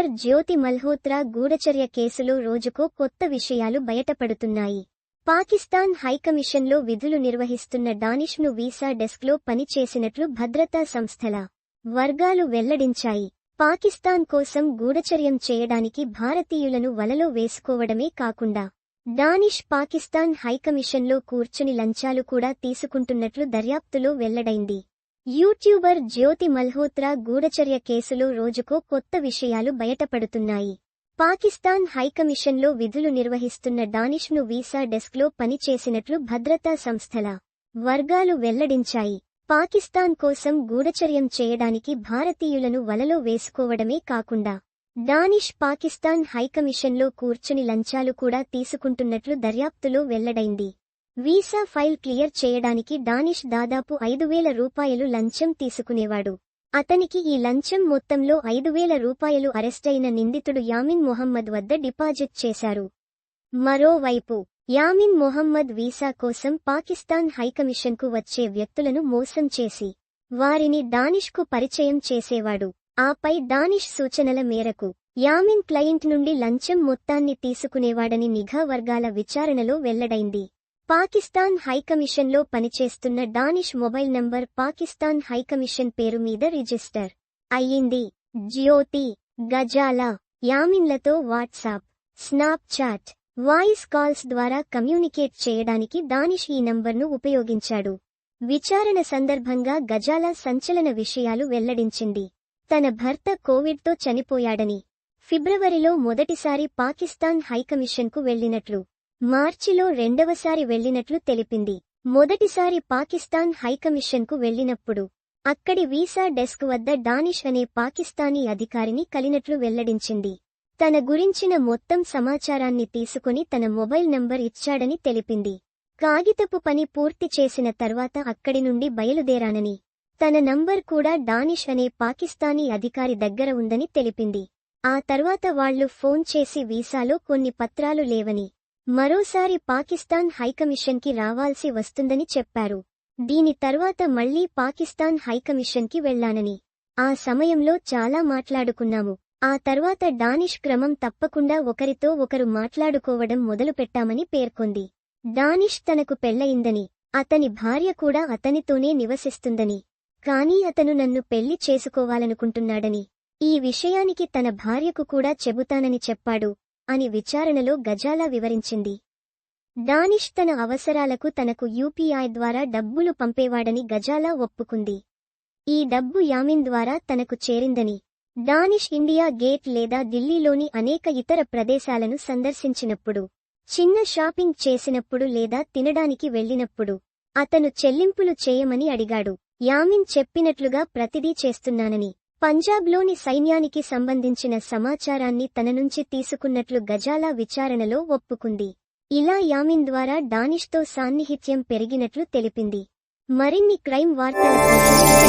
YouTuber జ్యోతి మల్హోత్రా గూఢచర్య కేసులో రోజుకో కొత్త విషయాలు బయటపడుతున్నాయి. పాకిస్తాన్ హైకమిషన్లో విధులు నిర్వహిస్తున్న డానిష్ను వీసా డెస్క్లో పని చేసినట్లు భద్రతా సంస్థల వర్గాలు వెల్లడించాయి. పాకిస్తాన్ కోసం గూఢచర్యం చేయడానికి భారతీయులను వలలో వేసుకోవడమే కాకుండా డానిష్ పాకిస్తాన్ హైకమిషన్లో కూర్చుని లంచాలు కూడా తీసుకుంటున్నట్లు దర్యాప్తులో వెల్లడైంది. యూట్యూబర్ జ్యోతి మల్హోత్రా గూఢచర్య కేసులో రోజుకో కొత్త విషయాలు బయటపడుతున్నాయి. పాకిస్తాన్ హైకమిషన్లో విధులు నిర్వహిస్తున్న డానిష్ను వీసా డెస్క్లో పని చేసినట్లు భద్రతా సంస్థల వర్గాలు వెల్లడించాయి. పాకిస్తాన్ కోసం గూఢచర్యం చేయడానికి భారతీయులను వలలో వేసుకోవడమే కాకుండా డానిష్ పాకిస్తాన్ హైకమిషన్లో కూర్చుని లంచాలు కూడా తీసుకుంటున్నట్లు దర్యాప్తులో వెల్లడైంది. వీసా ఫైల్ క్లియర్ చేయడానికి డానిష్ దాదాపు 5,000 రూపాయలు లంచం తీసుకునేవాడు. అతనికి ఈ లంచం మొత్తంలో 5,000 రూపాయలు అరెస్టైన నిందితుడు యామిన్ మొహమ్మద్ వద్ద డిపాజిట్ చేశారు. మరోవైపు యామిన్ మొహమ్మద్ వీసా కోసం పాకిస్తాన్ హైకమిషన్కు వచ్చే వ్యక్తులను మోసం చేసి వారిని డానిష్కు పరిచయం చేసేవాడు. ఆపై డానిష్ సూచనల మేరకు యామిన్ క్లయింట్ నుండి లంచం మొత్తాన్ని తీసుకునేవాడని నిఘా వర్గాల విచారణలో వెల్లడైంది. పాకిస్తాన్ హైకమిషన్లో పనిచేస్తున్న Danish mobile number Pakistan high commission పేరు మీద రిజిస్టర్ అయ్యింది. జ్యోతి, గజాలా, యామిన్లతో వాట్సాప్, స్నాప్చాట్, వాయిస్ కాల్స్ ద్వారా కమ్యూనికేట్ చేయడానికి డానిష్ ఈ నంబర్ను ఉపయోగించాడు. విచారణ సందర్భంగా గజాలా సంచలన విషయాలు వెల్లడించింది. తన భర్త కోవిడ్తో చనిపోయాడని, ఫిబ్రవరిలో మొదటిసారి పాకిస్తాన్ హైకమిషన్కు వెళ్లినట్లు, మార్చిలో రెండవసారి వెళ్లినట్లు తెలిపింది. మొదటిసారి పాకిస్తాన్ హైకమిషన్కు వెళ్లినప్పుడు అక్కడి వీసా డెస్క్ వద్ద డానిష్ అనే పాకిస్తానీ అధికారిని కలినట్లు వెల్లడించింది. తన గురించిన మొత్తం సమాచారాన్ని తీసుకుని తన మొబైల్ నంబర్ ఇచ్చాడని తెలిపింది. కాగితపు పని పూర్తి చేసిన తర్వాత అక్కడి నుండి బయలుదేరానని, తన నంబర్ కూడా డానిష్ అనే పాకిస్తానీ అధికారి దగ్గర ఉందని తెలిపింది. ఆ తర్వాత వాళ్లు ఫోన్ చేసి వీసాలో కొన్ని పత్రాలు లేవని, మరోసారి పాకిస్తాన్ హైకమిషన్కి రావాల్సి వస్తుందని చెప్పారు. దీని తర్వాత మళ్లీ పాకిస్తాన్ హైకమిషన్కి వెళ్లానని, ఆ సమయంలో చాలా మాట్లాడుకున్నాము. ఆ తర్వాత డానిష్ క్రమం తప్పకుండా ఒకరితో ఒకరు మాట్లాడుకోవడం మొదలుపెట్టామని పేర్కొంది. డానిష్ తనకు పెళ్లయిందని, అతని భార్య కూడా అతనితోనే నివసిస్తుందని, కానీ అతను నన్ను పెళ్లి చేసుకోవాలనుకుంటున్నాడని, ఈ విషయానికి తన భార్యకు కూడా చెబుతానని చెప్పాడు అని విచారణలో గజాలా వివరించింది. డానిష్ తన అవసరాలకు తనకు యూపీఐ ద్వారా డబ్బులు పంపేవాడని గజాలా ఒప్పుకుంది. ఈ డబ్బు యామిన్ ద్వారా తనకు చేరిందని, డానిష్ ఇండియా గేట్ లేదా ఢిల్లీలోని అనేక ఇతర ప్రదేశాలను సందర్శించినప్పుడు, చిన్న షాపింగ్ చేసినప్పుడు లేదా తినడానికి వెళ్లినప్పుడు అతను చెల్లింపులు చేయమని అడిగాడు. యామిన్ చెప్పినట్లుగా ప్రతిదీ చేస్తున్నానని, పంజాబ్లోని సైన్యానికి సంబంధించిన సమాచారాన్ని తన నుంచి తీసుకున్నట్లు గజాలా విచారణలో ఒప్పుకుంది. ఇలా యామిన్ ద్వారా డానిష్తో సాన్నిహిత్యం పెరిగినట్లు తెలిపింది. మరిన్ని క్రైమ్ వార్తల కోసం